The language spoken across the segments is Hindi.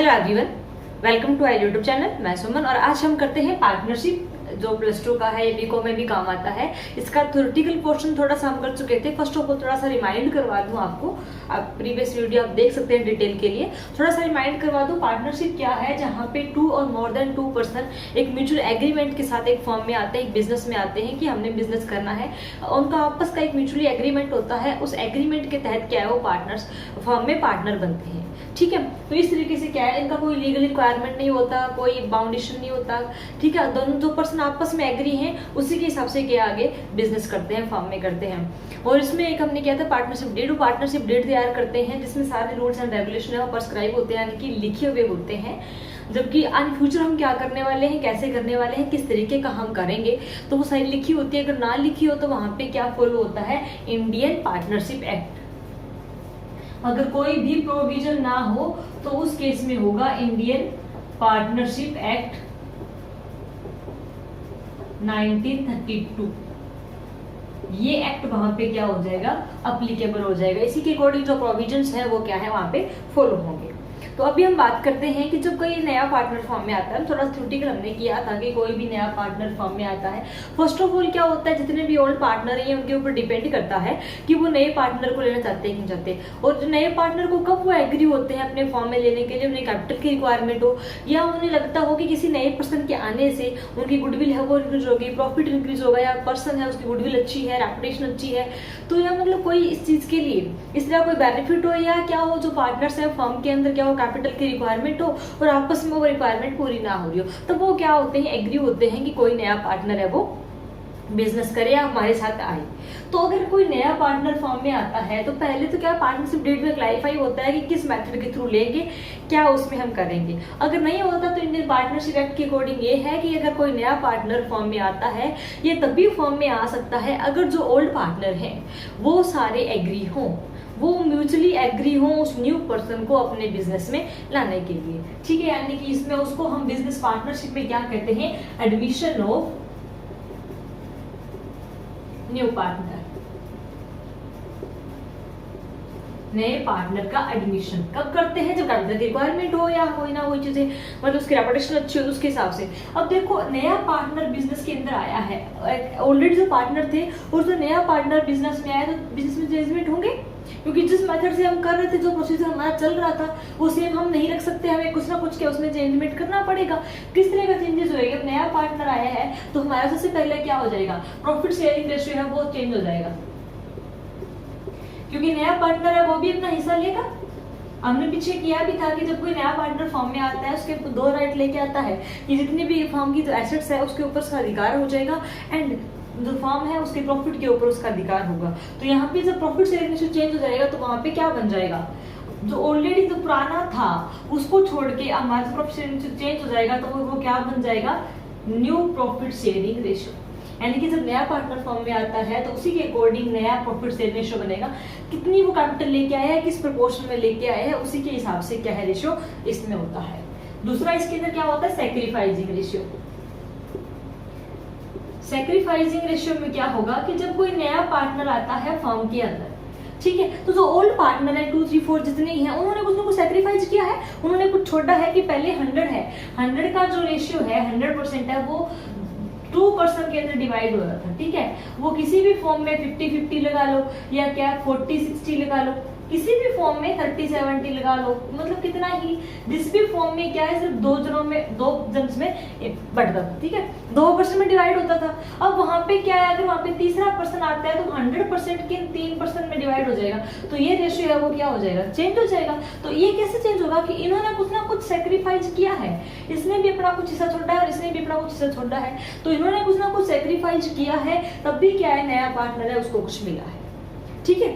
Hello everyone, welcome to our YouTube channel. मैं सुमन और आज हम करते हैं पार्टनरशिप जो +2 का है, बीकॉम में भी काम आता है। इसका थ्योरेटिकल पोर्शन थोड़ा सा हम कर चुके थे। फर्स्ट ऑफ ऑल थोड़ा सा रिमाइंड करवा दूं आपको, आप प्रीवियस वीडियो आप देख सकते हैं डिटेल के लिए। थोड़ा सा रिमाइंड करवा दूं पार्टनरशिप क्या है, जहां पे 2 और मोर देन 2 पर्सन एक म्यूचुअल एग्रीमेंट के साथ एक फर्म में आते हैं, एक बिजनेस में आते हैं कि हमने बिजनेस करना है। उनका आपस का एक म्यूचुअली एग्रीमेंट होता है। उस एग्रीमेंट के तहत क्या है, वो पार्टनर्स फर्म में पार्टनर बनते हैं। ठीक है, तो इस तरीके से क्या है, इनका कोई लीगल रिक्वायरमेंट नहीं होता, कोई बाउंडेशन नहीं होता। ठीक है, दोनों जो पर्सन आपस में एग्री हैं उसी के हिसाब से क्या आगे बिजनेस करते हैं, फर्म में करते हैं। और इसमें एक हमने किया था पार्टनरशिप डीड। पार्टनरशिप डीड तैयार करते हैं जिसमें सारे रूल्स एंड रेगुलेशन है वो प्रिस्क्राइब होते हैं, यानी कि लिखे हुए होते हैं। जबकि इन फ्यूचर हम क्या करने वाले हैं, कैसे करने वाले हैं, किस तरीके का हम करेंगे, तो वो सारी लिखी होती है। अगर ना लिखी हो तो वहां पे क्या फॉलो होता है, इंडियन पार्टनरशिप एक्ट। अगर कोई भी प्रोविजन ना हो तो उस केस में होगा इंडियन पार्टनरशिप एक्ट 1932। ये एक्ट वहां पे क्या हो जाएगा, अप्लीकेबल हो जाएगा। इसी के अकॉर्डिंग जो प्रोविजंस है वो क्या है, वहां पे फॉलो होंगे। तो अभी हम बात करते हैं कि जब कोई नया पार्टनर फॉर्म में आता है, थोड़ा थ्योरेटिकल हमने किया था कि कोई भी नया पार्टनर फॉर्म में आता है, फर्स्ट ऑफ ऑल क्या होता है, जितने भी ओल्ड पार्टनर हैं उनके ऊपर डिपेंड करता है कि वो नए पार्टनर को लेना चाहते हैं कि नहीं चाहते। और जो नए पार्टनर को कब वो एग्री होते हैं अपने फॉर्म में लेने के लिए, उन्हें कैपिटल की रिक्वायरमेंट हो या उन्हें लगता हो कि किसी नए पर्सन के आने से उनकी गुडविल है वो इंक्रीज होगी, प्रॉफिट इंक्रीज होगा, या पर्सन है उसकी गुडविल अच्छी है, रेपुटेशन अच्छी है, तो या मतलब कोई इस चीज के लिए इस तरह कोई बेनिफिट हो, या क्या हो जो पार्टनर्स है फर्म के अंदर क्या हो कैपिटल की रिक्वायरमेंट हो और आपस में वो रिक्वायरमेंट पूरी ना हो रही हो, तब वो क्या होते हैं, एग्री होते हैं कि कोई नया पार्टनर है वो बिजनेस करे या हमारे साथ आए। तो अगर कोई नया पार्टनर फॉर्म में आता है तो पहले तो क्या पार्टनरशिप डीड में क्लैरिफाई होता है कि किस मेथड के थ्रू लेंगे, क्या उसमें हम करेंगे। अगर नहीं होता तो इंडियन पार्टनरशिप एक्ट के अकॉर्डिंग ये है कि अगर कोई नया पार्टनर फॉर्म में आता है, ये तभी फॉर्म में आ सकता है अगर जो ओल्ड पार्टनर है वो सारे एग्री हों, वो म्यूचुअली एग्री हो उस न्यू पर्सन को अपने बिजनेस में लाने के लिए। ठीक है, यानी कि इसमें उसको हम बिजनेस पार्टनरशिप में क्या कहते हैं, एडमिशन ऑफ न्यू पार्टनर। नए पार्टनर का एडमिशन कब करते हैं, जब कैपिटल की रिक्वायरमेंट हो या कोई ना कोई चीजें मतलब उसकी रेपुटेशन अच्छी हो तो उसके हिसाब से। अब देखो नया पार्टनर बिजनेस के अंदर आया है, ऑलरेडी जो पार्टनर थे और जो नया पार्टनर बिजनेस में आया तो बिजनेस में चेंजमेंट होंगे, क्योंकि जिस मेथड से हम कर रहे थे, जो प्रोसीजर हमारा चल रहा था वो सेम हम नहीं रख सकते, हमें कुछ ना कुछ क्या उसमें चेंजमेंट करना पड़ेगा। किस तरह का चेंजेस होएगा, अब नया पार्टनर आया है तो हमारा सबसे पहले क्या हो जाएगा, प्रॉफिट शेयरिंग रेशियो है वो चेंज हो जाएगा, क्योंकि नया पार्टनर है वो भी अपना हिस्सा लेगा। हमने पीछे किया भी था कि जब कोई नया पार्टनर फॉर्म में आता है उसके 2 राइट लेके आता है कि जितनी भी फॉर्म की जो एसेट्स है उसके ऊपर उसका अधिकार हो जाएगा, एंड जो फॉर्म है उसके प्रॉफिट के ऊपर उसका अधिकार होगा। तो यहाँ पे जब प्रॉफिट शेयरिंग रेशियो चेंज हो जाएगा तो वहां पे क्या बन जाएगा, जो ऑलरेडी जो पुराना था उसको छोड़ के हमारा प्रॉफिट शेयरिंग रेशियो चेंज हो जाएगा, तो वो क्या बन जाएगा, न्यू प्रॉफिट शेयरिंग रेशियो। यानी कि जब नया पार्टनर फॉर्म में आता है तो उसी के अकॉर्डिंग नया प्रॉफिट शेयरिंग रेशियो बनेगा। कितनी वो कैपिटल लेके आया है, किस प्रोपोर्शन में लेके आया है, उसी के हिसाब से क्या है रेशियो इसमें होता है। दूसरा इसके अंदर क्या होता है, सैक्रिफाइसिंग रेशियो। सैक्रिफाइसिंग रेशियो में क्या होगा कि जब कोई नया पार्टनर आता है फर्म के अंदर, ठीक है, तो जो ओल्ड पार्टनर है 2, 3, 4 जितने ही हैं उन्होंने कुछ ना कुछ सैक्रिफाइस किया है, उन्होंने कुछ छोड़ा है। कि पहले 100 है, 100 का जो रेशियो है 100% है वो 2% के अंदर डिवाइड हो रहा था। ठीक है, वो किसी भी फॉर्म में 50-50 लगा लो या क्या 40-60 लगा लो, किसी भी फॉर्म में 30-70 लगा लो, मतलब कितना ही, जिस भी फॉर्म में क्या है सिर्फ 2 जन्स में बढ़ता था। ठीक है, 2% में डिवाइड होता था। अब वहां पे क्या है, अगर वहां पे तीसरा पर्सन आता है तो 100% के 3% में डिवाइड हो जाएगा, तो ये रेशियो है वो क्या हो जाएगा, चेंज हो जाएगा। तो ये कैसे चेंज होगा कि इन्होंने कुछ ना कुछ सेक्रीफाइस किया है, इसने भी अपना कुछ हिस्सा छोड़ा है और इसने भी अपना कुछ हिस्सा छोड़ा है, तो इन्होंने कुछ ना कुछ सेक्रीफाइस किया है, तब भी क्या है नया पार्टनर है उसको कुछ मिला है। ठीक है,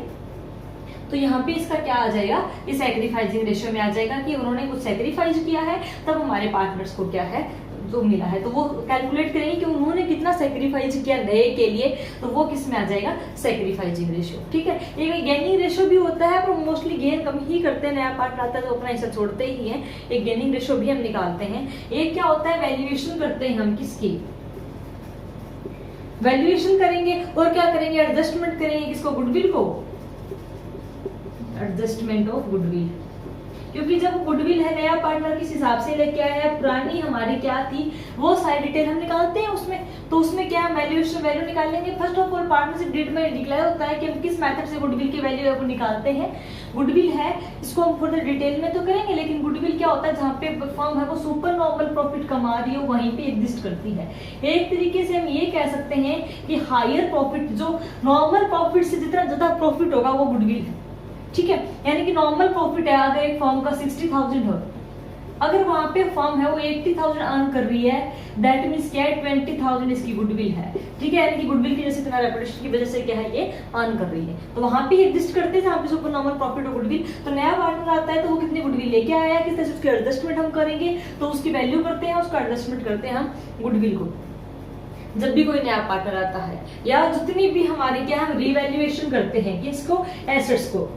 तो यहाँ पे इसका क्या आ जाएगा, इस सैक्रिफाइसिंग रेशियो में आ जाएगा कि उन्होंने कुछ सैक्रिफाइस किया है तब हमारे पार्टनर्स को क्या है जो मिला है। तो वो कैलकुलेट करेंगे कि उन्होंने कितना सैक्रिफाइस किया नए के लिए, तो वो किस में आ जाएगा, सैक्रिफाइसिंग रेशियो। ठीक है, एक गेनिंग रेशियो भी होता है पर मोस्टली गेन कम ही करते हैं, नया पार्टनर आता है तो अपना हिस्सा छोड़ते ही हैं। एक गेनिंग रेशियो भी हम निकालते हैं। एक क्या होता है, वैल्यूएशन करते हैं हम, किसकी वैल्यूएशन करेंगे और क्या करेंगे, एडजस्टमेंट करेंगे, किसको, गुडविल को, एडजस्टमेंट ऑफ गुडविल। क्योंकि जब गुडविल है नया पार्टनर किस हिसाब से लेके आया है, पुरानी हमारी क्या थी वो सारी डिटेल हम निकालते हैं उसमें। तो उसमें क्या वैल्यूएशन वैल्यू निकालेंगे। First of all partnership deed में डिक्लेयर होता है कि हम किस मेथड से गुडविल की वैल्यू है वो निकालते हैं। गुडविल है इसको हम फर्दर डिटेल में तो करेंगे, लेकिन गुडविल क्या होता है, जहाँ पे फर्म है वो सुपर नॉर्मल प्रॉफिट कमा रही हो वहीं पे एग्जिस्ट करती है। एक तरीके से हम ये कह सकते हैं कि हायर प्रॉफिट, जो नॉर्मल प्रॉफिट से जितना ज्यादा प्रॉफिट होगा वो गुडविल है, ठीक है। यानी कि नॉर्मल प्रॉफिट है अगर एक फर्म का 60,000 हो, अगर वहां पे फर्म है वो 80,000 अर्न कर रही है, दैट मीन्स क्या है 20,000 इसकी गुडविल है, ठीक है। यानी कि गुडविल की जैसे इतना रेपुटेशन की वजह से क्या है ये अर्न कर रही है, तो वहां पे एग्जिस्ट करते हैं जहाँ पे सुपर नॉर्मल प्रॉफिट और गुडविल। तो नया पार्टनर आता है तो वो कितनी गुडविल लेके आया है, किस तरह से उसकी एडजस्टमेंट हम करेंगे, तो उसकी वैल्यू करते हैं, उसका एडजस्टमेंट करते हैं हम गुडविल को जब भी कोई नया पार्टनर आता है। या जितनी भी हमारी क्या हम रिवैल्यूएशन करते हैं किसको, एसेट्स को,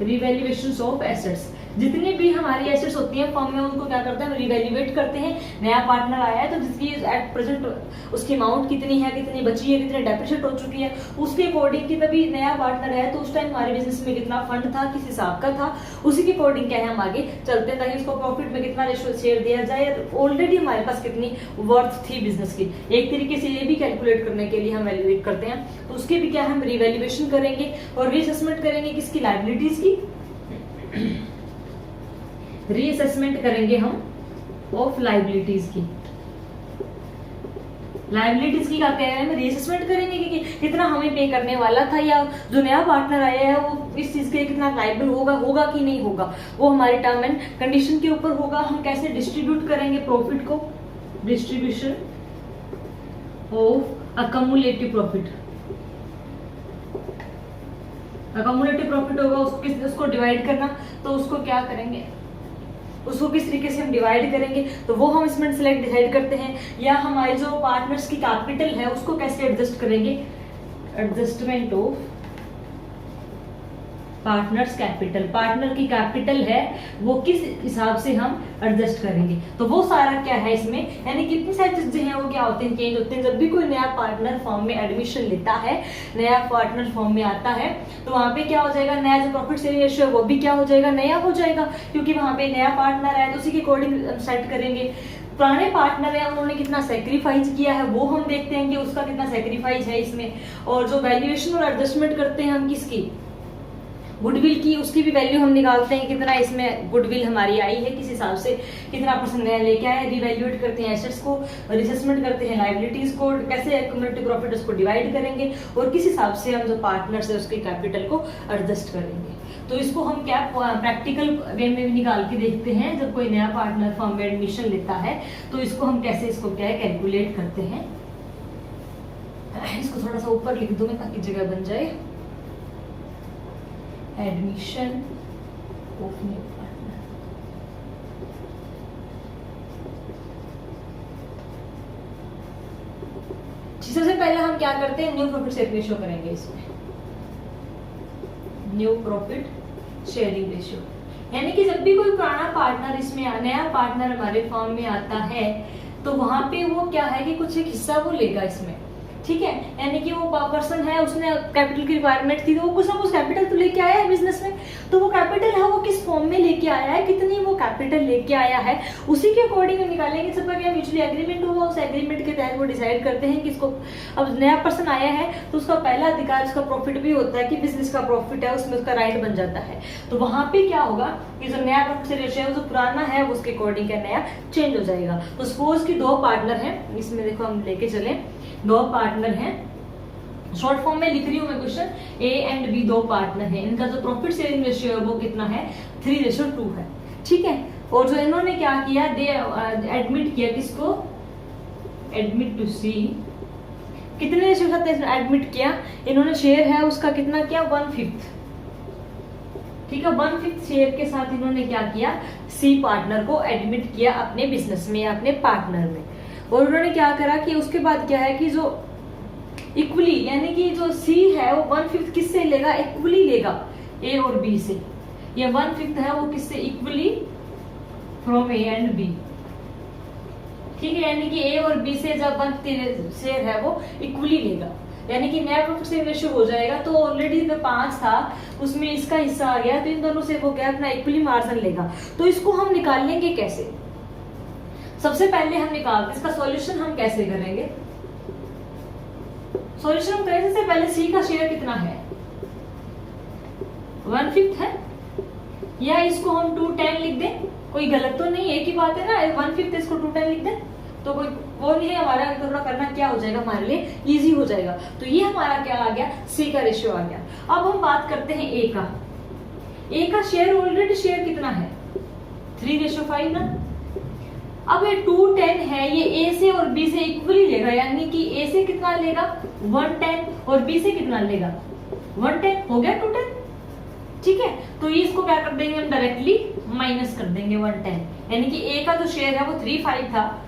रिवैल्यूएशन ऑफ एसेट्स, जितनी भी हमारी एसेट्स होती हैं फर्म में उनको क्या करते हैं, हम रिवैल्यूएट करते हैं। नया पार्टनर आया है तो जिसकी एट प्रेजेंट उसकी अमाउंट कितनी है, कितनी बची है, कितनी डेप्रिशिएट हो चुकी है, उसके अकॉर्डिंग की तभी नया पार्टनर है तो उस टाइम हमारे बिजनेस में कितना फंड था, किस हिसाब का था, उसी के अकॉर्डिंग क्या है हम आगे चलते हैं ताकि उसको प्रॉफिट में कितना रेशो शेयर दिया जाए, ऑलरेडी हमारे पास कितनी वर्थ थी बिजनेस की। एक तरीके से ये भी कैलकुलेट करने के लिए हम वैल्यूएट करते हैं, तो उसके भी क्या हम रिवैल्यूएशन करेंगे और रीअसेसमेंट करेंगे किसकी, लायबिलिटीज की, रीअसेसमेंट करेंगे हम ऑफ लायबिलिटीज की। लायबिलिटीज की क्या कह रहे हैं, रीअसेसमेंट करेंगे कि कितना हमें पे करने वाला था, या जो नया पार्टनर आया है वो इस चीज के कितना लायबल होगा कि नहीं होगा, वो हमारे टर्म एंड कंडीशन के ऊपर होगा। हम कैसे डिस्ट्रीब्यूट करेंगे प्रॉफिट को, डिस्ट्रीब्यूशन ऑफ अकमुलेटिव प्रॉफिट, अकमुलेटिव प्रॉफिट होगा उसको डिवाइड करना, तो उसको क्या करेंगे, उसको किस तरीके से हम डिवाइड करेंगे, तो वो हम इसमें सेलेक्ट डिसाइड करते हैं। या हमारे जो पार्टनर्स की कैपिटल है उसको कैसे एडजस्ट करेंगे, adjustment of partners capital, partner की कैपिटल है वो किस हिसाब से हम एडजस्ट करेंगे, तो वो सारा क्या है इसमें, यानी कितनी सारी चीजें हैं वो क्या होते हैं, चेंज होते हैं। जब भी कोई नया पार्टनर फॉर्म में एडमिशन लेता है, नया पार्टनर फॉर्म में आता है, तो वहां पे क्या हो जाएगा, नया जो प्रॉफिट शेयरिंग रेशियो है वो भी क्या हो जाएगा, नया हो जाएगा, क्योंकि वहां पे नया पार्टनर है तो उसी के अकॉर्डिंग सेट करेंगे। पुराने पार्टनर है उन्होंने कितना सेक्रीफाइस किया है वो हम देखते हैं कि उसका कितना सेक्रीफाइस है इसमें, और जो वैल्यूएशन और एडजस्टमेंट करते हैं हम किसकी, गुडविल की, उसकी भी वैल्यू हम निकालते हैं कितना इसमें गुडविल हमारी आई है, किस हिसाब से कितना परसेंट नया लेके आए, रिवैल्यूएट करते हैं एसेट्स को, रिसेसमेंट करते हैं लायबिलिटीज को, कैसे एक्युमुलेटिव प्रॉफिट उसको डिवाइड करेंगे और किस हिसाब से हम जो पार्टनर्स है उसके कैपिटल को एडजस्ट करेंगे। तो इसको हम क्या प्रैक्टिकल वे में भी निकाल के देखते हैं, जब कोई नया पार्टनर फर्म में एडमिशन लेता है तो इसको हम कैसे इसको क्या है कैलकुलेट करते हैं। इसको थोड़ा सा ऊपर लिख दूं मैं ताकि जगह बन जाए, एडमिशन ऑफ न्यू पार्टनर। सबसे पहले हम क्या करते हैं, न्यू प्रॉफिट शेयरिंग रेशियो करेंगे इसमें, न्यू प्रॉफिट शेयरिंग रेशियो, यानी कि जब भी कोई पुराना पार्टनर इसमें नया पार्टनर हमारे फर्म में आता है तो वहां पे वो क्या है कि कुछ एक हिस्सा वो लेगा इसमें, ठीक है। यानी कि वो पर्सन है उसने कैपिटल की रिक्वायरमेंट थी तो वो कुछ ना कुछ कैपिटल तो लेके आया है बिजनेस में, तो वो कैपिटल है वो किस फॉर्म में लेके आया है, कितनी वो कैपिटल लेके आया है, उसी के अकॉर्डिंग हम निकालेंगे। सबका क्या म्यूचुअली एग्रीमेंट होगा, उस एग्रीमेंट के तहत वो डिसाइड करते हैं कि इसको, अब नया पर्सन आया है तो उसका पहला अधिकार उसका प्रॉफिट भी होता है कि बिजनेस का प्रॉफिट है उसमें उसका राइट बन जाता है। तो वहां पे क्या होगा कि जो नया प्रॉफिट रेशियो है जो पुराना है उसके अकॉर्डिंग क्या नया चेंज हो जाएगा। तो सपोज कि दो पार्टनर है, इसमें देखो हम लेके चले, दो पार्टनर हैं, शॉर्ट फॉर्म में लिख रही हूँ मैं क्वेश्चन, ए एंड बी दो पार्टनर हैं, इनका जो प्रॉफिट शेयरिंग रेशियो है वो कितना है 3:2 है, ठीक है। और जो इन्होंने क्या किया, दे एडमिट किया किसको, एडमिट टू सी, कितने रेशियो के साथ एडमिट किया इन्होंने, शेयर है उसका कितना किया 1/5, ठीक है। 1/5 शेयर के साथ इन्होंने क्या किया, सी पार्टनर को एडमिट किया अपने बिजनेस में, अपने पार्टनर में। और उन्होंने क्या करा कि उसके बाद क्या है कि जो इक्वली, यानी कि जो सी है वो 1/5 किससे लेगा, इक्वली लेगा ए और बी से, ये 1/5 है वो किससे, equally from A and B, ठीक है। यानी कि ए और बी से जब 1/3 शेयर है वो इक्वली लेगा, यानी कि नेट प्रॉफिट शेयरिंग रेशियो हो जाएगा। तो ऑलरेडी जो 5 था उसमें इसका हिस्सा आ गया, तो इन दोनों से वो क्या अपना इक्वली मार्जिन लेगा। तो इसको हम निकाल लेंगे कैसे? सबसे पहले हम निकालते हैं इसका सॉल्यूशन हम कैसे करेंगे। सॉल्यूशन हम करें सबसे पहले सी का शेयर कितना है, 1/5 है, या इसको हम 2/10 लिख दें, कोई गलत तो नहीं, एक ही बात है ना, 1/5 इसको 2/10 लिख दें तो कोई वो नहीं है हमारा, थोड़ा करना क्या हो जाएगा हमारे लिए इजी हो जाएगा। तो ये हमारा क्या आ गया, सी का रेशियो आ गया। अब हम बात करते हैं ए का। ए का शेयर ऑलरेडी शेयर कितना है, 3:5 ना। अब ये 2/10 है, ये ए से और बी से इक्वली लेगा, यानी कि ए से कितना लेगा 1/10 और बी से कितना लेगा 1/10, हो गया 2/10, ठीक है। तो ये इसको क्या कर देंगे हम डायरेक्टली माइनस कर देंगे 1/10, यानी कि ए का जो शेयर है वो 3/5 था।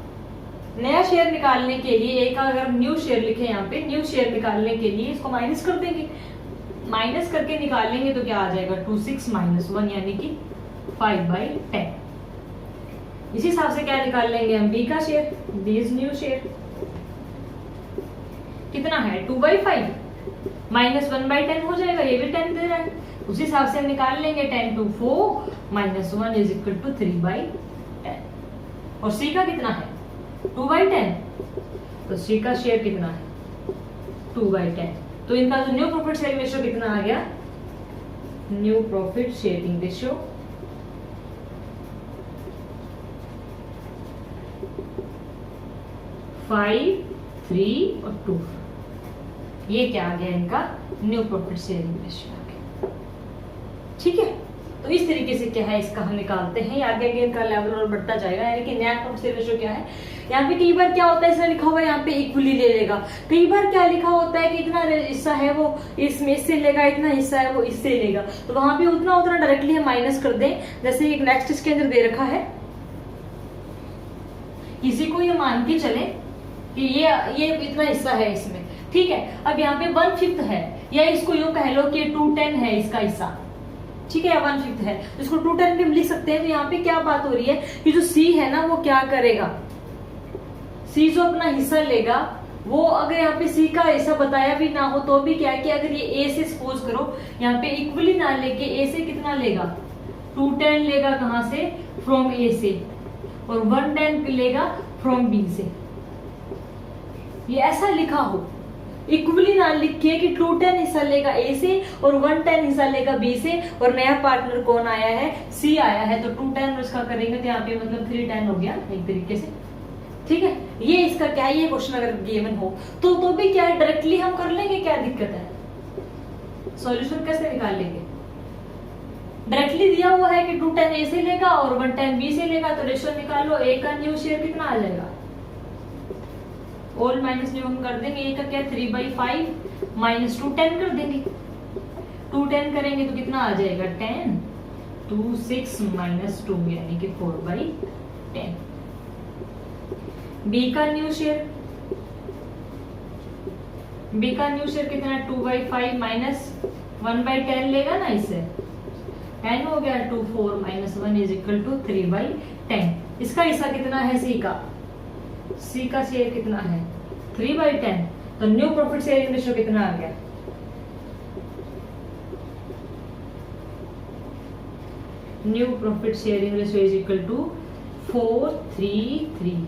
नया शेयर निकालने के लिए ए का अगर न्यू शेयर लिखे यहाँ पे, न्यू शेयर निकालने के लिए इसको माइनस कर देंगे, माइनस करके निकालेंगे तो क्या आ जाएगा 26 - 1 यानी कि 5/10। इसी हिसाब से क्या निकाल लेंगे हम बी का share, B is new share कितना है 2/5 माइनस 1/10 हो जाएगा, ये भी 10 दे रहा है, उसी हिसाब से हम निकाल लेंगे 10 to 4 - 1 इज इक्वल टू 3/10। और सी का कितना है 2/10, तो सी का शेयर कितना है 2/10। तो इनका जो न्यू प्रॉफिट शेयरिंग रेशियो कितना आ गया, न्यू प्रॉफिट शेयरिंग रेशियो 5, 3 और 2, ये क्या आ गया इनका न्यू प्रॉफिट शेयरिंग रेशियो आ गया, ठीक है। तो इस तरीके से क्या है इसका हम निकालते हैं, आगे आगे इनका लेवल और बढ़ता जाएगा। यानी कि नेट प्रॉफिट शेयरिंग रेशियो क्या है, यहाँ पे कई बार क्या होता है इसमें लिखा हुआ है यहाँ पे इक्वली ले लेगा, कई बार क्या लिखा होता है कि इतना हिस्सा है वो इसमें इससे लेगा, इतना हिस्सा है वो इससे लेगा, तो वहां पे उतना उतना डायरेक्टली हम माइनस कर दें। जैसे एक नेक्स्ट इसके अंदर दे रखा है, किसी को ये मान के चले कि ये इतना हिस्सा है इसमें, ठीक है। अब यहाँ पे 1/5 है, या इसको यूं कह लो कि 2/10 है इसका हिस्सा, ठीक है, 1/5 है, तो इसको 2/10 भी हम लिख सकते हैं। तो यहाँ पे क्या बात हो रही है कि जो सी है ना वो क्या करेगा, सी जो अपना हिस्सा लेगा वो, अगर यहाँ पे सी का हिस्सा बताया भी ना हो तो भी क्या है कि अगर ये ए से सपोज करो यहाँ पे इक्वली ना लेके ए से कितना लेगा 2/10 लेगा, कहां से फ्रॉम ए से, और 1/10 लेगा फ्रॉम बी से। ये ऐसा लिखा हो, इक्वली ना लिखे कि 2/10 हिस्सा लेगा ए से और 1/10 हिस्सा लेगा बी से, और नया पार्टनर कौन आया है सी आया है, तो 2/10 उसका करेंगे तो यहाँ पे मतलब 3/10 हो गया एक तरीके से, ठीक है। ये इसका क्या है, ये क्वेश्चन अगर गिवन हो तो भी क्या है डायरेक्टली हम कर लेंगे, क्या दिक्कत है। सॉल्यूशन कैसे निकाल लेंगे, डायरेक्टली दिया हुआ है कि 2/10 ए से लेगा और 1/10 बी से लेगा, तो रेशियो निकालो, ए का न्यू शेयर कितना आ जाएगा, ओल्ड माइनस न्यू हम कर देंगे, ए का क्या 3/5 माइनस 2/10 कर देंगे, 2/10 करेंगे तो कितना आ जाएगा 10, 2 6 - 2 यानी कि 4/10। बी का न्यू शेयर, बी का न्यू शेयर कितना है 2/5 माइनस 1/10 लेगा ना, इससे 10 हो गया, 2 4 - 1 इज इक्वल टू 3/10। इसका हिस्सा कितना है सी का, सी का शेयर कितना है 3/10, तो न्यू प्रॉफिट शेयरिंग रेशियो कितना आ गया, new profit sharing ratio is equal to 4:3:3।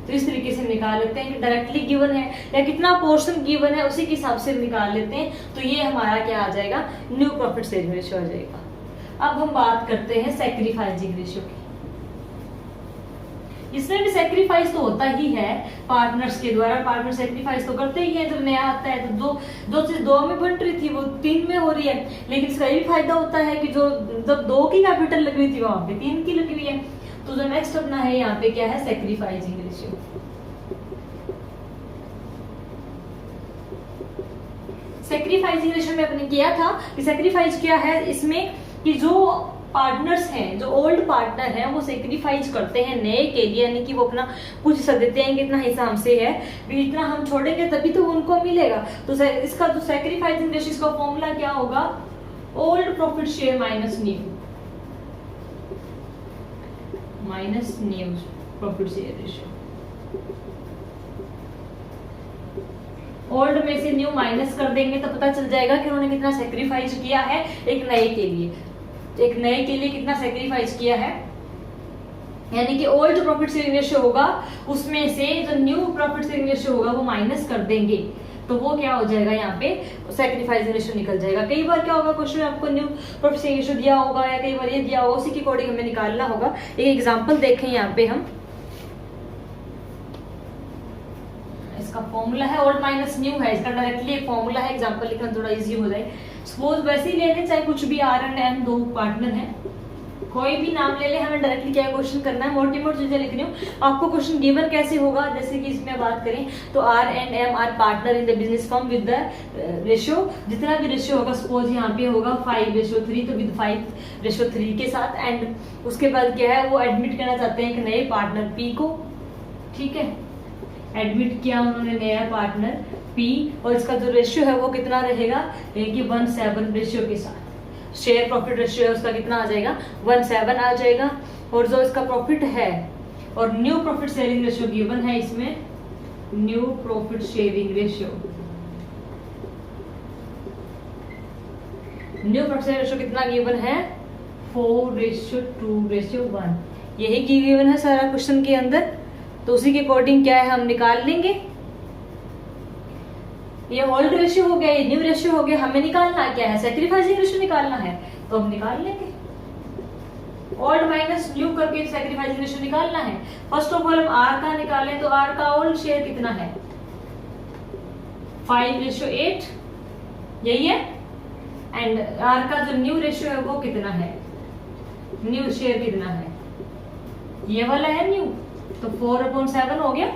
तो इस तरीके से निकाल लेते हैं कि डायरेक्टली गिवन है या कितना पोर्शन गिवन है उसी के हिसाब से निकाल लेते हैं, तो ये हमारा क्या आ जाएगा न्यू प्रॉफिट शेयरिंग रेशियो आ जाएगा। अब हम बात करते हैं सैक्रिफाइसिंग रेशियो की। इसमें भी सैक्रिफाइस तो होता ही है पार्टनर्स के द्वारा, पार्टनर सैक्रिफाइस तो करते ही है। जब नया आता है तो दो चीज 2 में बन रही थी वो 3 में हो रही है, लेकिन इसका ये भी फायदा होता है कि जो जब 2 की कैपिटल लग रही थी वहां पे 3 की लगी हुई है। तो जो नेक्स्ट अपना है यहाँ पे क्या है सैक्रिफाइसिंग रेशियो। सैक्रिफाइसिंग रेशियो में अपने किया था कि सैक्रिफाइस क्या है इसमें कि जो पार्टनर्स हैं, जो ओल्ड पार्टनर हैं वो सेक्रीफाइस करते हैं नए के लिए, यानी कि वो अपना कुछ हिस्सा देते हैं कि इतना हिस्सा हमसे है, इतना हम छोड़ेंगे तभी तो उनको मिलेगा। तो इसका जो सैक्रीफाइसिंग रेशियो का फॉर्मूला क्या होगा, old profit share minus new profit share ratio. Old में से न्यू माइनस कर देंगे तो पता चल जाएगा कि उन्होंने कितना सेक्रीफाइस किया है एक नए के लिए। एक नए के लिए कितना सेक्रीफाइस किया है, यानी कि ओल्ड जो प्रॉफिट शेयरिंग रेशियो होगा उसमें से जो न्यू प्रॉफिट शेयरिंग रेशियो होगा वो माइनस कर देंगे, तो वो क्या हो जाएगा, यहाँ पे सेक्रीफाइस रेशियो निकल जाएगा। कई बार क्या होगा, क्वेश्चन में आपको न्यू प्रॉफिट शेयरिंग रेशियो दिया होगा या कई बार ये दिया होगा, उसी के अकॉर्डिंग हमें निकालना होगा। एक एग्जांपल देखें यहाँ पे हम, इसका फॉर्मूला है ओल्ड माइनस न्यू है, इसका डायरेक्टली एक फॉर्मूला है, एग्जांपल लिखना थोड़ा इजी हो जाए। सपोज वैसे ही ले लें, चाहे कुछ भी आर एंड एम दो पार्टनर हैं, कोई भी नाम ले ले, हमें डायरेक्टली क्या क्वेश्चन करना है, मोटी मोटी चीजें लिख रही हूँ। आपको क्वेश्चन गिवन कैसे होगा, जैसे कि इसमें बात करें तो R and M R partner in the business firm with the ratio, जितना भी रेशियो होगा, सपोज यहाँ पे होगा 5:3, तो विद 5:3 के साथ। एंड उसके बाद क्या है, वो एडमिट करना चाहते हैं एक नए पार्टनर पी को, ठीक है, एडमिट किया उन्होंने नया पार्टनर पी, और इसका जो रेशियो है वो कितना रहेगा, 1:7 रेशियो के साथ। शेयर प्रॉफिट रेशियो है उसका कितना आ जाएगा, 1:7 आ जाएगा। और जो इसका प्रॉफिट है और new profit sharing ratio given है इसमें, new profit sharing ratio, new profit sharing ratio कितना गिवन है, 4:2:1, यही गिवन है सारा क्वेश्चन के अंदर। तो उसी के अकॉर्डिंग क्या है, हम निकाल लेंगे। ये ओल्ड रेशियो हो गया, ये न्यू रेशियो हो गया, हमें निकालना क्या है, सेक्रीफाइसिंग रेशियो निकालना है, तो हम निकाल लेंगे। ओल्ड माइनस न्यू करके सेक्रीफाइसिंग रेशियो निकालना है। फर्स्ट ऑफ ऑल हम आर का निकालें, तो आर का ओल्ड शेयर कितना है, 5:8, यही है। एंड आर का जो न्यू रेशियो है वो कितना है, न्यू शेयर कितना है, ये वाला है न्यू, तो 4/7 हो गया,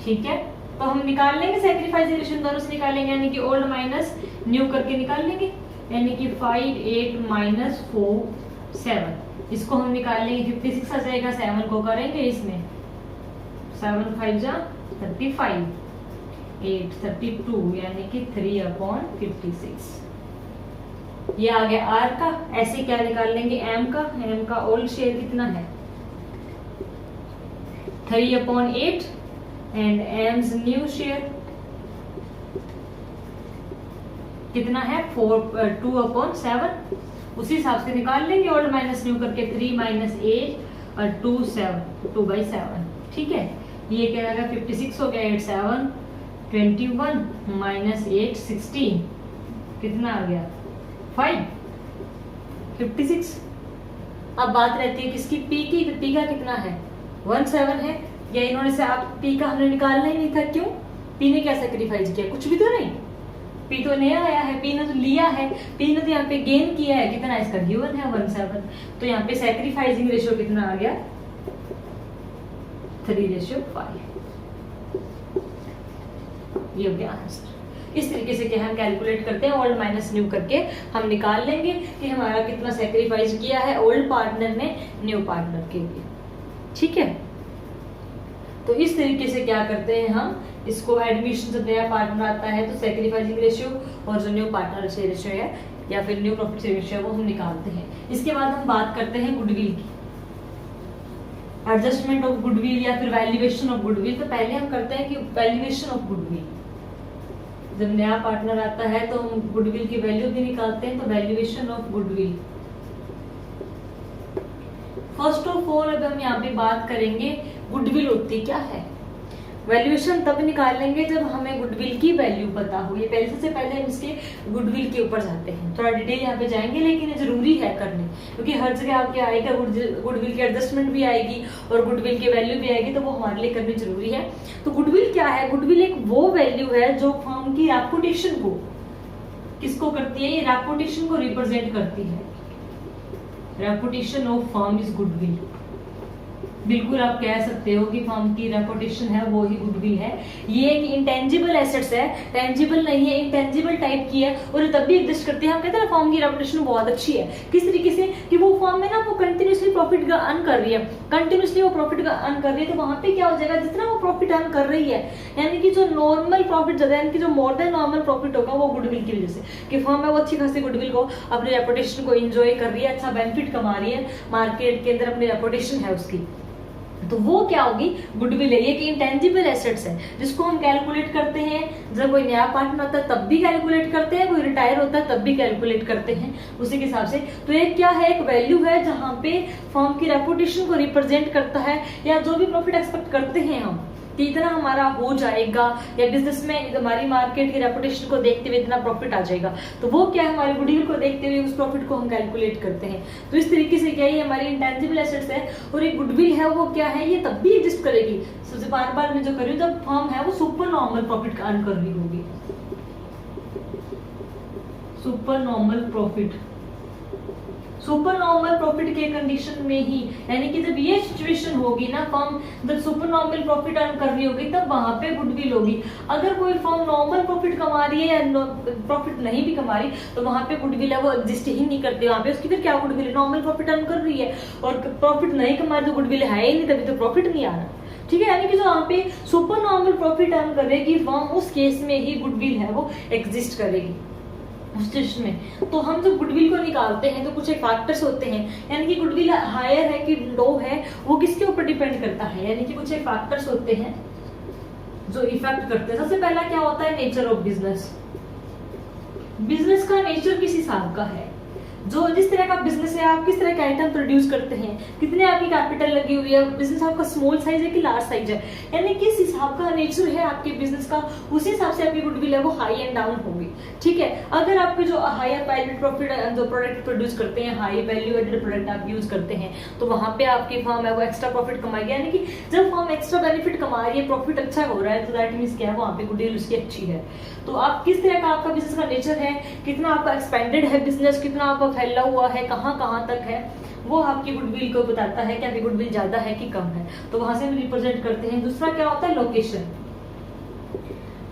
ठीक है। तो हम निकाल लेंगे सेक्रीफाइसिंग रेशियो, दोनों से निकालेंगे, यानी कि ओल्ड माइनस न्यू करके निकाल लेंगे, यानी कि 5:8 - 4:7, इसको हम निकाल लेंगे, 56 आ जाएगा। 7 को करेंगे इसमें, 7 5 35, 8 32, यानी कि 3/56। ये आ गया आर का। ऐसे क्या निकाल लेंगे एम का, एम का ओल्ड शेयर कितना है, 3/8, एंड एम्स न्यू शेयर कितना है, 2/7, उसी हिसाब से निकाल लेंगे ओल्ड माइनस न्यू करके, 3 - 8 और 2/7, ठीक है। ये क्या आएगा, 56 हो गया, 8 7 21 - 8 16, कितना आ गया, 5 56। अब बात रहती है किसकी, पी की, तो पी का कितना है, 17 है। या इन्होंने से आप पी का हमने निकालना ही नहीं था, क्यों, पी ने क्या सेक्रीफाइस किया, कुछ भी तो नहीं, पी तो नया आया है, पी ने तो लिया है, पी ने तो यहाँ पे गेन किया है, कितना इसका गिवन है 17, तो यहाँ पे सेक्रीफाइसिंग रेशियो कितना आ गया, 3:5, ये हो गया आंसर। इस तरीके से क्या हम कैलकुलेट करते हैं, ओल्ड माइनस न्यू करके हम निकाल लेंगे कि हमारा कितना सेक्रीफाइस किया है ओल्ड पार्टनर ने न्यू पार्टनर के लिए, ठीक है। तो इस तरीके से क्या करते हैं हम इसको, एडमिशन जब नया पार्टनर आता है तो सेक्रीफाइसिंग रेशियो और जो न्यू पार्टनर रेशियो है या फिर न्यू प्रॉफिट रेशियो है वो हम निकालते हैं। इसके बाद हम बात करते हैं गुडविल की, एडजस्टमेंट ऑफ गुडविल या फिर वैल्यूएशन ऑफ गुडविल। तो पहले हम करते हैं कि वैल्यूएशन ऑफ गुडविल, जब नया पार्टनर आता है तो हम गुडविल की वैल्यू भी निकालते हैं, तो valuation of goodwill. First of all अब हम यहाँ पे बात करेंगे गुडविल होती क्या है। वैल्यूएशन तब निकालेंगे जब हमें गुडविल की वैल्यू पता हो। ये पहले सबसे पहले हम इसके गुडविल के ऊपर जाते हैं, थोड़ा डिटेल यहाँ पे जाएंगे, लेकिन ये जरूरी है करने, क्योंकि हर जगह आपके आएगा गुडविल की एडजस्टमेंट भी आएगी और गुडविल की वैल्यू भी आएगी, तो वो हमारे लिए करनी जरूरी है। तो गुडविल क्या है, गुडविल एक वो वैल्यू है जो फर्म की रेपुटेशन को, किसको करती है, ये रेपुटेशन को रिप्रेजेंट करती है। Reputation of firm is goodwill. बिल्कुल आप कह सकते हो कि फर्म की रेपुटेशन है वो ही गुडविल है। ये एक इंटेंजिबल एसेट्स है, टेंजिबल नहीं है, इंटेंजिबल टाइप की है, और तब भी एग्जिस्ट करती है। हम कहते हैं ना फर्म की रेपुटेशन बहुत अच्छी है, किस तरीके से कि वो फर्म में ना वो कंटिन्यूसली प्रॉफिट अर्न कर रही है, कंटिन्यूसली वो प्रॉफिट अर्न कर रही है, तो वहां पे क्या हो जाएगा, जितना वो प्रॉफिट अर्न कर रही है, यानी कि जो नॉर्मल प्रॉफिट ज्यादा, यानी कि जो मोर देन नॉर्मल प्रॉफिट होगा वो गुडविल की वजह से, कि फर्म है वो अच्छी खासी गुडविल को, अपनी रेपुटेशन को एंजॉय कर रही है, अच्छा बेनिफिट कमा रही है, मार्केट के अंदर अपनी रेपुटेशन है उसकी, तो वो क्या होगी, गुडविल है। ये कि इंटेंजिबल एसेट्स है जिसको हम कैलकुलेट करते हैं जब कोई नया पार्टनर होता है तब भी कैलकुलेट करते हैं, कोई रिटायर होता है तब भी कैलकुलेट करते हैं उसी के हिसाब से। तो एक क्या है, एक वैल्यू है जहां पे फर्म की रेपुटेशन को रिप्रेजेंट करता है, या जो भी प्रॉफिट एक्सपेक्ट करते हैं हम कि इतना हमारा हो जाएगा, या बिजनेस में हमारी मार्केट की रेपुटेशन को देखते हुए इतना प्रॉफिट आ जाएगा, तो वो क्या है, हमारी गुडविल को देखते हुए उस प्रॉफिट को हम कैलकुलेट करते हैं। तो इस तरीके से क्या है, हमारी इंटेंजिबल एसेट्स है। और एक गुडविल है वो क्या है, ये तब भी एग्जिस्ट करेगी, सबसे बार बार मैं जो कर रही हूँ, जब फर्म है वो सुपर नॉर्मल प्रॉफिट अर्न कर रही होगी, super normal profit. Super normal profit के कंडीशन में ही, यानी कि जब ये सिचुएशन होगी ना, फर्म जब सुपर नॉर्मल प्रॉफिट अर्न कर रही होगी तब वहां पे गुडविल होगी। अगर कोई फर्म नॉर्मल प्रॉफिट कमा रही है या प्रॉफिट नहीं भी कमा रही तो वहां पे गुडविल है वो एग्जिस्ट ही नहीं करती, वहां पे उसकी फिर क्या गुडविल है, नॉर्मल प्रॉफिट अर्न कर रही है और प्रॉफिट नहीं कमा रही तो गुडविल है ही नहीं, तभी तो प्रॉफिट नहीं आ रहा। ठीक है, यानी कि जो वहां पे सुपर नॉर्मल प्रॉफिट अर्न करेगी फर्म, उस केस में ही गुडविल है वो एग्जिस्ट करेगी उस में। तो हम जब गुडविल को निकालते हैं तो कुछ एक फैक्टर्स होते हैं, यानी कि गुडविल हायर है कि लो है वो किसके ऊपर डिपेंड करता है, यानी कि कुछ एक फैक्टर्स होते हैं जो इफेक्ट करते हैं। सबसे पहला क्या होता है, नेचर ऑफ बिजनेस। बिजनेस का नेचर किस हिसाब का है, जो जिस तरह का बिजनेस है, आप किस तरह के आइटम प्रोड्यूस करते हैं, कितने आपकी कैपिटल लगी हुई है, बिजनेस आपका स्मॉल साइज है कि लार्ज साइज है, यानी किस हिसाब का नेचर है आपके बिजनेस का, उसी हिसाब से आपकी गुडविल है वो हाई एंड डाउन होगी। ठीक है, अगर आपके जो हायर वैल्यू प्रॉफिट जो प्रोडक्ट प्रोड्यूस करते हैं, हाई वैल्यू एडेड प्रोडक्ट आप यूज करते हैं, तो वहां पे आपकी फर्म है वो एक्स्ट्रा प्रॉफिट कमाएगी, यानी कि जब फर्म एक्स्ट्रा बेनिफिट कमा रही है, प्रॉफिट अच्छा हो रहा है, तो दैट मींस क्या है, वहां पे गुडविल उसकी अच्छी है। तो आप किस तरह का आपका बिजनेस का नेचर है, कितना आपका एक्सपेंडेड है बिजनेस, कितना आपका फैला हुआ है, कहाँ कहाँ तक है, वो आपकी गुडविल को बताता है कि आपकी गुडविल ज्यादा है कि कम है, तो वहां से हम रिप्रेजेंट करते हैं। दूसरा क्या होता है, लोकेशन।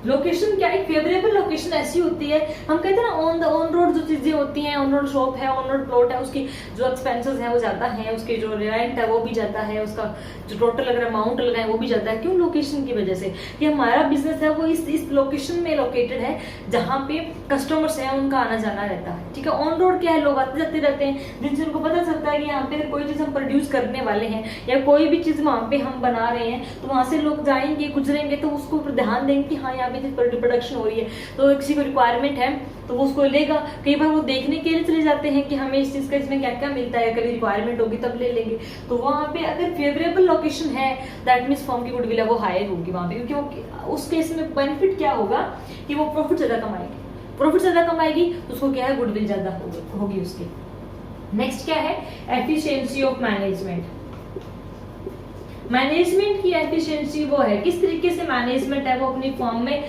लोकेशन क्या, एक फेवरेबल लोकेशन ऐसी होती है, हम कहते हैं ना ऑन रोड जो चीजें होती हैं, ऑन रोड शॉप है, ऑन रोड प्लॉट है, उसकी जो एक्सपेंसेस है वो ज्यादा है, उसके जो रेंट है वो भी ज्यादा है, उसका जो टोटल अगर अमाउंट लगा है वो भी ज्यादा है। क्यों, लोकेशन की वजह से कि हमारा बिजनेस है वो इस लोकेशन में लोकेटेड है जहाँ पे कस्टमर्स है उनका आना जाना रहता है। ठीक है, ऑन रोड क्या है, लोग आते जाते रहते हैं, जिनसे उनको पता चलता है कि यहाँ पे अगर कोई चीज हम प्रोड्यूस करने वाले हैं या कोई भी चीज वहां पे हम बना रहे हैं, तो वहां से लोग जाएंगे गुजरेंगे तो उसको ऊपर ध्यान देंगे कि हाँ यहाँ पे प्रोडक्शन हो रही है, तो किसी को रिक्वायरमेंट है तो वो उसको लेगा। कई बार वो देखने के लिए चले जाते हैं कि हमें इस चीज का इसमें क्या क्या मिलता है, कभी रिक्वायरमेंट होगी तब ले लेंगे। तो वहां पे अगर फेवरेबल लोकेशन है दैट मींस फर्म की गुडविल है वो हायर होगी वहां पे, क्योंकि उस केस में बेनिफिट क्या होगा कि वो प्रॉफिट ज्यादा कमाएगी, प्रॉफिट ज्यादा कमाएगी तो उसको क्या है, गुडविल ज्यादा होगी उसकी। नेक्स्ट क्या है, एफिशिएंसी ऑफ मैनेजमेंट। मैनेजमेंट की एफिशिएंसी वो है किस तरीके से मैनेजमेंट है वो अपनी फर्म में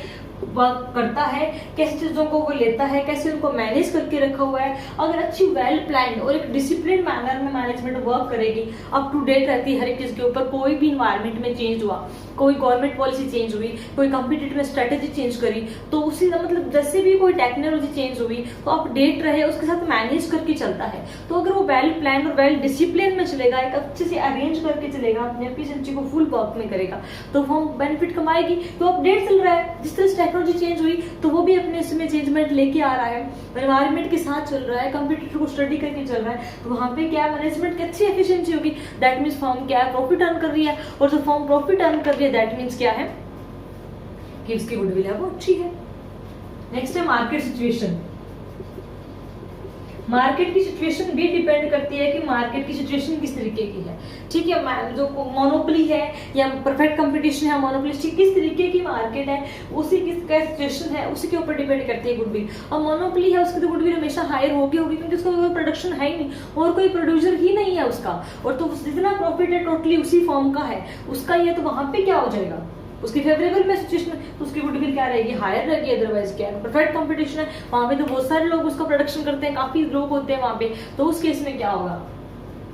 वर्क करता है, कैसे चीजों को वो लेता है, कैसे उनको मैनेज करके रखा हुआ है। अगर अच्छी वेल प्लान और एक डिसिप्लिन मैनर में मैनेजमेंट वर्क करेगी, अप टू डेट रहती है हर एक चीज के ऊपर, कोई भी इन्वायरमेंट में चेंज हुआ, कोई गवर्नमेंट पॉलिसी चेंज हुई, कोई कंपटीटिव स्ट्रेटेजी चेंज करी, तो उसी मतलब जैसे भी कोई टेक्नोलॉजी चेंज हुई तो अपडेट रहे, उसके साथ मैनेज करके चलता है। तो अगर वो वेल प्लान और वेल डिसिप्लिन में चलेगा, एक अच्छे से अरेंज करके चलेगा, अपनी एफिशिएंसी को फुल वर्क में करेगा, तो वो बेनिफिट कमाएगी। तो अपडेट चल रहा है, जिस तरह टेक्नोलॉजी चेंज हुई तो वो भी अपने इसमें चेंजमेंट लेके आ रहा है, एनवायरमेंट के साथ चल रहा है, कंप्यूटर को स्टडी करके चल रहा है, तो वहां पे क्या मैनेजमेंट की अच्छी एफिशिएंसी होगी, दैट मींस फर्म क्या है, प्रॉफिट अर्न कर रही है, और जो फर्म प्रॉफिट अर्न कर रही है दैट मींस क्या है कि उसकी गुडविल है वो अच्छी है। नेक्स्ट है मार्केट सिचुएशन। मार्केट की सिचुएशन भी डिपेंड करती है कि मार्केट की सिचुएशन किस तरीके की है। ठीक है, जो मोनोपोली है या परफेक्ट कंपटीशन है, मोनोपोलिस्टिक किस तरीके की मार्केट है, उसी किसका सिचुएशन है उसी के ऊपर डिपेंड करती है गुडविल। अब मोनोपोली है उसकी तो गुडविल हमेशा हायर होगी क्योंकि उसका कोई प्रोडक्शन है ही नहीं और कोई प्रोड्यूसर ही नहीं है उसका, और तो जितना प्रॉफिट है टोटली उसी फॉर्म का है उसका, ये तो वहां पे क्या हो जाएगा, उसकी फेवरेबल में सिचुएशन, तो उसकी गुडविल क्या रहेगी, हायर रहेगी। अदरवाइज क्या है, परफेक्ट कंपटीशन है, वहां पे तो बहुत सारे लोग उसका प्रोडक्शन करते हैं, काफी लोग होते हैं वहां पे, तो उस केस में क्या होगा,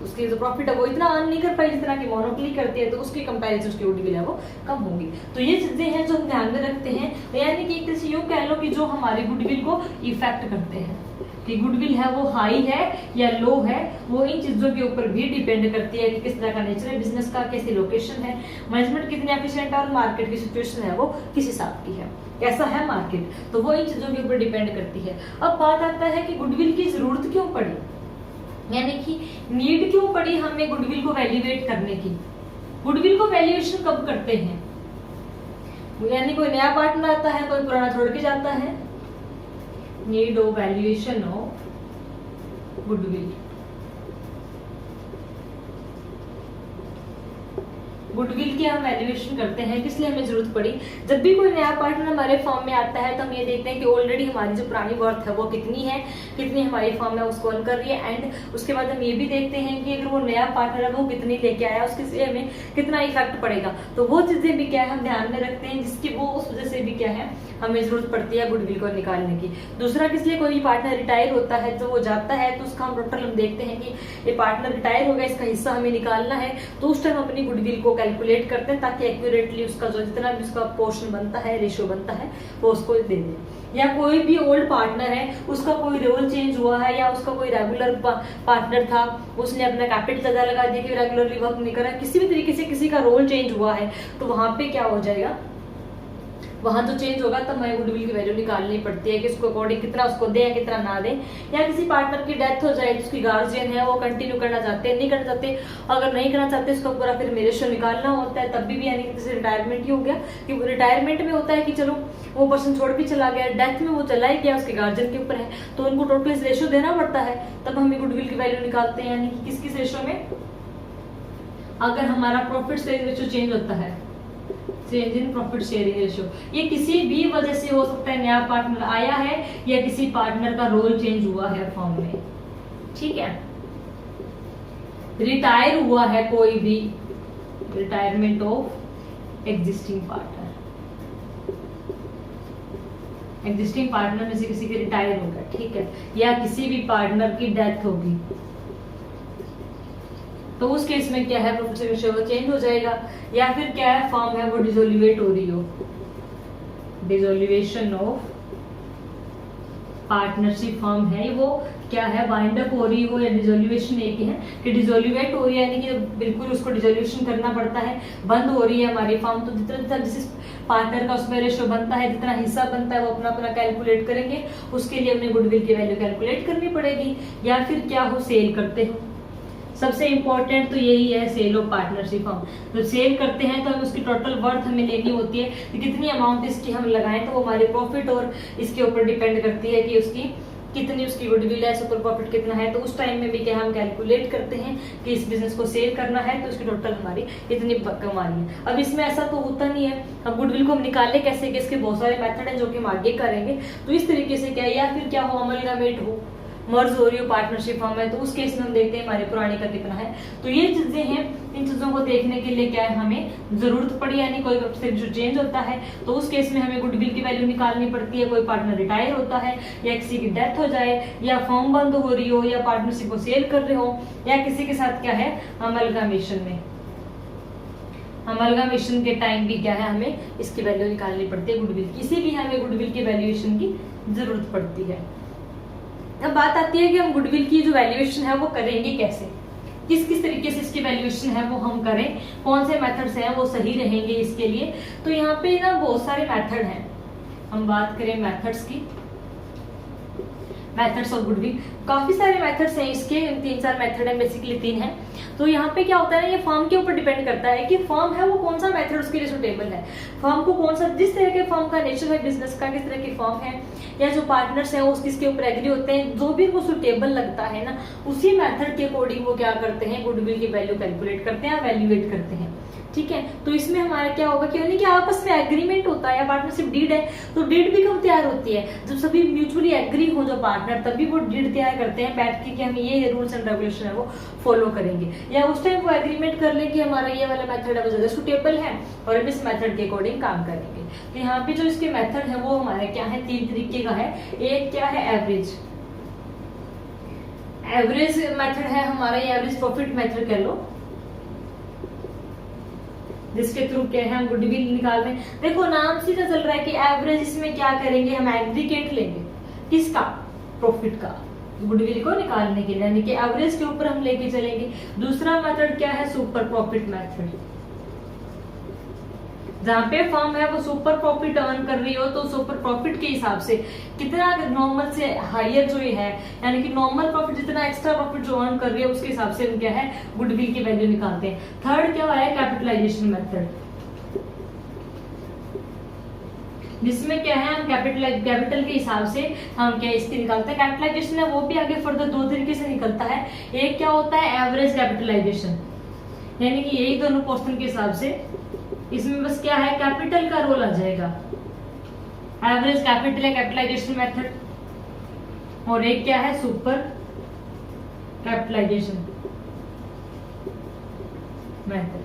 उसकी जो प्रॉफिट है वो इतना अर्न नहीं कर पाई जितना कि मोनोपोली करती है, तो उसके कंपैरिजन उसकी गुडविल है वो कम होगी। तो ये चीजें हैं जो हम ध्यान में रखते हैं, यानी कि एक तरह से यूं कह लो कि जो हमारी गुडविल को इफेक्ट करते हैं कि गुडविल है वो हाई है या लो है, वो इन चीजों के ऊपर भी डिपेंड करती है कि किस तरह का नेचर है बिजनेस का, कैसी लोकेशन है, मैनेजमेंट कितनी एफिशिएंट है और मार्केट की सिचुएशन है वो किस हिसाब की है, कैसा है मार्केट, तो वो इन चीजों के ऊपर डिपेंड करती है। अब बात आता है कि गुडविल की जरूरत क्यों पड़ी, यानी कि नीड क्यों पड़ी हमें गुडविल को वैल्यूएट करने की। गुडविल को वैल्यूएशन कब करते हैं, यानी कोई नया पार्टनर आता है, कोई पुराना छोड़ के जाता है। Need of valuation of goodwill. Goodwill की हम वैल्यूएशन करते हैं, किस लिए हमें जरूरत पड़ी, जब भी कोई नया पार्टनर हमारे फर्म में आता है तो हम ये देखते हैं कि ऑलरेडी हमारी जो पुरानी वर्थ है वो कितनी है, कितनी हमारी फर्म है उसको अर्न कर रही है। एंड उसके बाद हम ये भी देखते हैं कि अगर वो नया पार्टनर है वो कितनी लेके आया, उसके हमें कितना इफेक्ट पड़ेगा। तो वो चीजें भी क्या है हम ध्यान में रखते हैं, जिसकी वो उस वजह से भी क्या है हमें जरूरत पड़ती है गुडविल को निकालने की। दूसरा, किस लिए कोई पार्टनर रिटायर होता है, तो वो जाता है तो उसका हम टोटल हम देखते हैं कि ये पार्टनर रिटायर हो गया, इसका हिस्सा हमें निकालना है, तो उस टाइम अपनी गुडविल को कैलकुलेट करते हैं ताकि एक्यूरेटली उसका जो जितना भी उसका पोर्शन बनता है, रेशियो बनता है, वो उसको दे दें। या कोई भी ओल्ड पार्टनर है, उसका कोई रोल चेंज हुआ है या उसका कोई रेगुलर पार्टनर था, उसने अपना कैपिटल ज्यादा लगा दिया कि रेगुलरली वर्क नहीं करा, किसी भी तरीके से किसी का रोल चेंज हुआ है, तो वहां पे क्या हो जाएगा, वहां तो चेंज होगा तब हमें गुडविल की वैल्यू निकालनी पड़ती है कि उसको अकॉर्डिंग कितना उसको दे या कितना ना दे। या किसी पार्टनर की डेथ हो जाए, उसकी गार्जियन है वो कंटिन्यू करना चाहते हैं, नहीं करना चाहते, अगर नहीं करना चाहते उसका पूरा फिर रेशियो निकालना होता है, तब भी यानी कि जैसे रिटायरमेंट ही हो गया कि रिटायरमेंट में होता है कि चलो वो पर्सन छोड़ भी चला गया, डेथ में वो चला ही गया, उसके गार्जियन के ऊपर है, तो उनको टोटल रेशियो देना पड़ता है, तब हम गुडविल की वैल्यू निकालते हैं। यानी कि किस रेशियो में, अगर हमारा प्रॉफिट शेयरिंग रेशियो चेंज होता है, change in profit sharing ratio, ये किसी भी वजह से हो सकता है, नया पार्टनर आया है या किसी पार्टनर का रोल चेंज हुआ है फर्म में, ठीक है, रिटायर हुआ है कोई भी, retirement of existing partner, existing partner में से किसी के रिटायर हो गया, ठीक है, या किसी भी पार्टनर की डेथ होगी, तो उस केस में क्या है प्रॉफिट शेयरिंग रेशियो चेंज हो जाएगा। या फिर क्या है फर्म है वो डिसोल्यूट हो रही हो, डिसोल्यूशन ऑफ पार्टनरशिप फर्म है वो क्या है बाइंड अप हो रही हो, या डिसोल्यूशन एक ही है कि डिसोल्यूट हो रही है, यानी कि बिल्कुल उसको डिसोल्यूशन करना पड़ता है, बंद हो रही है हमारी फर्म, तो जितना जितना जिस पार्टनर का उसमें रेशियो बनता है, जितना हिस्सा बनता है वो अपना अपना कैलकुलेट करेंगे, उसके लिए हमें गुडविल की वैल्यू कैलकुलेट करनी पड़ेगी। या फिर क्या हो सेल करते हो, सबसे इंपॉर्टेंट तो यही है सेल ऑफ पार्टनरशिप फर्म, तो सेल करते हैं तो हमें उसकी टोटल वर्थ हमें लेनी होती है कि कितनी अमाउंट इसकी हम लगाएं, तो वो हमारे प्रॉफिट और इसके ऊपर डिपेंड करती है कि उसकी कितनी उसकी गुडविल है, सुपर प्रॉफिट कितना है। तो उस टाइम में भी क्या हम कैलकुलेट करते हैं कि इस बिजनेस को सेल करना है तो उसकी टोटल हमारी इतनी कमानी है। अब इसमें ऐसा तो होता नहीं है, अब गुडविल को हम निकाले कैसे, कि इसके बहुत सारे मेथड हैं जो कि हम आगे करेंगे। तो इस तरीके से क्या, या फिर क्या हो अमलगामेट हो, मर्ज हो रही हो पार्टनरशिप फर्म है, तो उस केस में हम देखते हैं हमारे पुराने का कितना है। तो ये चीजें हैं, इन चीजों को देखने के लिए क्या है हमें जरूरत पड़ी, यानी कोई जो चेंज होता है तो उस केस में हमें गुडविल की वैल्यू निकालनी पड़ती है। कोई पार्टनर रिटायर होता है, या किसी की डेथ हो जाए, या फर्म बंद हो रही हो, या पार्टनरशिप को सेल कर रहे हो, या किसी के साथ क्या है अमलगामेशन में, अमलगामेशन के टाइम भी क्या है हमें इसकी वैल्यू निकालनी पड़ती है गुडविल की, इसीलिए हमें गुडविल की वैल्यूएशन की जरूरत पड़ती है। अब बात आती है कि हम गुडविल की जो वैल्यूएशन है वो करेंगे कैसे, किस किस तरीके से इसकी वैल्यूएशन है वो हम करें, कौन से मेथड्स हैं वो सही रहेंगे इसके लिए। तो यहाँ पे ना बहुत सारे मेथड हैं, हम बात करें मेथड्स की, मेथड्स ऑफ गुडविल, काफी सारे मेथड्स हैं इसके, 3-4 मेथड है, बेसिकली 3 है। तो यहाँ पे क्या होता है, ये फर्म के ऊपर डिपेंड करता है कि फर्म है वो कौन सा मेथड उसके लिए सुटेबल है, फर्म को कौन सा, जिस तरह के फर्म का नेचर है बिजनेस का, किस तरह की फर्म है, या जो पार्टनर्स हैं वो किसके ऊपर एग्री होते हैं, जो भी उनको सुटेबल लगता है ना, उसी मेथड के अकॉर्डिंग वो क्या करते हैं गुडविल की वैल्यू कैलकुलेट करते हैं, वैल्यूएट करते हैं, ठीक है। तो इसमें हमारा क्या होगा कि यानी कि आपस में एग्रीमेंट होता है, या पार्टनरशिप डीड है, तो डीड भी कब तैयार होती है, जब सभी म्यूचुअली एग्री हो जो पार्टनर, तभी वो डीड तैयार करते हैं बैठ के कि हम ये रूल्स एंड रेगुलेशन है वो फॉलो करेंगे, या उस टाइम वो एग्रीमेंट कर ले कि हमारा ये वाला मेथड है वो ज्यादा सुटेबल है और हम इस मेथड के अकॉर्डिंग काम करेंगे। तो यहाँ पे जो इसके मेथड है वो हमारे क्या है, 3 तरीके का है। एक क्या है एवरेज, एवरेज मेथड है हमारा, ये एवरेज प्रॉफिट मेथड कह लो, जिसके थ्रू क्या है हम गुडविल निकाल रहे हैं। देखो नाम से चल रहा है कि एवरेज, इसमें क्या करेंगे हम एग्रीगेट लेंगे, किसका, प्रॉफिट का, गुडविल को निकालने के लिए, यानी कि एवरेज के ऊपर हम लेके चलेंगे। दूसरा मेथड क्या है सुपर प्रॉफिट मेथड, जहाँ पे फर्म है वो सुपर प्रॉफिट अर्न कर रही हो तो सुपर प्रॉफिट के हिसाब से कितना नॉर्मल से हायर जो ये है, यानी कि नॉर्मल प्रॉफिट जितना एक्स्ट्रा प्रॉफिट जो अर्न कर रही है उसके हिसाब से हम क्या है गुडविल की वैल्यू निकालते हैं। थर्ड क्या है कैपिटलाइजेशन मेथड, जिसमें क्या है हम कैपिटल के हिसाब से हम क्या इसकी निकालते हैं। कैपिटलाइजेशन है वो भी आगे फर्दर दो तरीके से निकलता है। एक क्या होता है एवरेज कैपिटलाइजेशन, यानी कि यही दोनों क्वेश्चन के हिसाब से इसमें बस क्या है कैपिटल का रोल आ जाएगा, एवरेज कैपिटल है कैपिटलाइजेशन मेथड, और एक क्या है सुपर कैपिटलाइजेशन मेथड।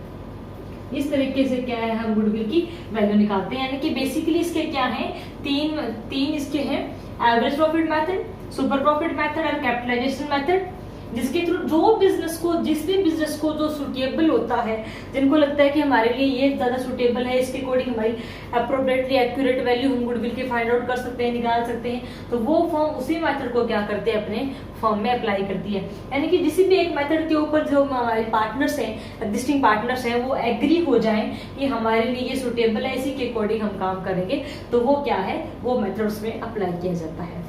इस तरीके से क्या है हम गुडविल की वैल्यू निकालते हैं, यानी कि बेसिकली इसके क्या है तीन इसके हैं, average profit method, super profit method और कैपिटलाइजेशन मेथड, जिसके थ्रू जो बिजनेस को जिस भी बिजनेस को जो सुटेबल होता है, जिनको लगता है कि हमारे लिए ये ज्यादा सुटेबल है, इसके अकॉर्डिंग हमारी अप्रोप्रिएटली एक्यूरेट वैल्यू हम गुडविल की फाइंड आउट कर सकते हैं, निकाल सकते हैं, तो वो फर्म उसी मेथड को क्या करते हैं अपने फर्म में अप्लाई करती है। यानी कि किसी भी एक मेथड के ऊपर जो हमारे पार्टनर्स हैं, एग्जिस्टिंग पार्टनर्स हैं, वो एग्री हो जाएं कि हमारे लिए ये सुटेबल है, इसी के अकॉर्डिंग हम काम करेंगे, तो वो क्या है वो मेथड उसमें अप्लाई किया जाता है।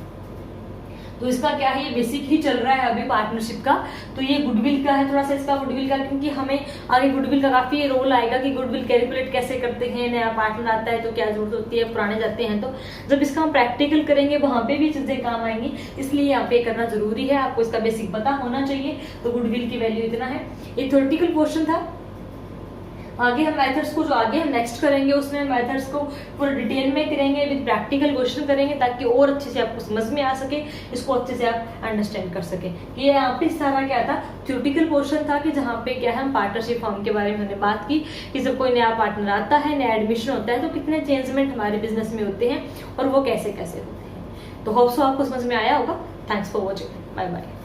तो इसका क्या है ये बेसिक ही चल रहा है अभी पार्टनरशिप का, तो ये गुडविल का है थोड़ा सा इसका गुडविल का, क्योंकि हमें आगे गुडविल का काफी रोल आएगा कि गुडविल कैलकुलेट कैसे करते हैं, नया पार्टनर आता है तो क्या जरूरत होती है, पुराने जाते हैं तो जब इसका हम प्रैक्टिकल करेंगे वहां पे भी चीजें काम आएंगी, इसलिए यहाँ पे करना जरूरी है, आपको इसका बेसिक पता होना चाहिए। तो गुडविल की वैल्यू इतना है, ये थ्योरेटिकल पोर्शन था। आगे हम मेथड्स को जो आगे हम नेक्स्ट करेंगे उसमें मेथड्स को पूरा डिटेल में करेंगे, विद प्रैक्टिकल क्वेश्चन करेंगे, ताकि और अच्छे से आपको समझ में आ सके, इसको अच्छे से आप अंडरस्टैंड कर सके। ये यहाँ पे सारा क्या था थ्योरेटिकल पोर्शन था कि जहाँ पे क्या है हम पार्टनरशिप फॉर्म के बारे में हमने बात की कि जब कोई नया पार्टनर आता है, नया एडमिशन होता है तो कितने चेंजमेंट हमारे बिजनेस में होते हैं और वो कैसे कैसे होते हैं। तो होप सो आपको समझ में आया होगा। Thanks for watching, bye bye.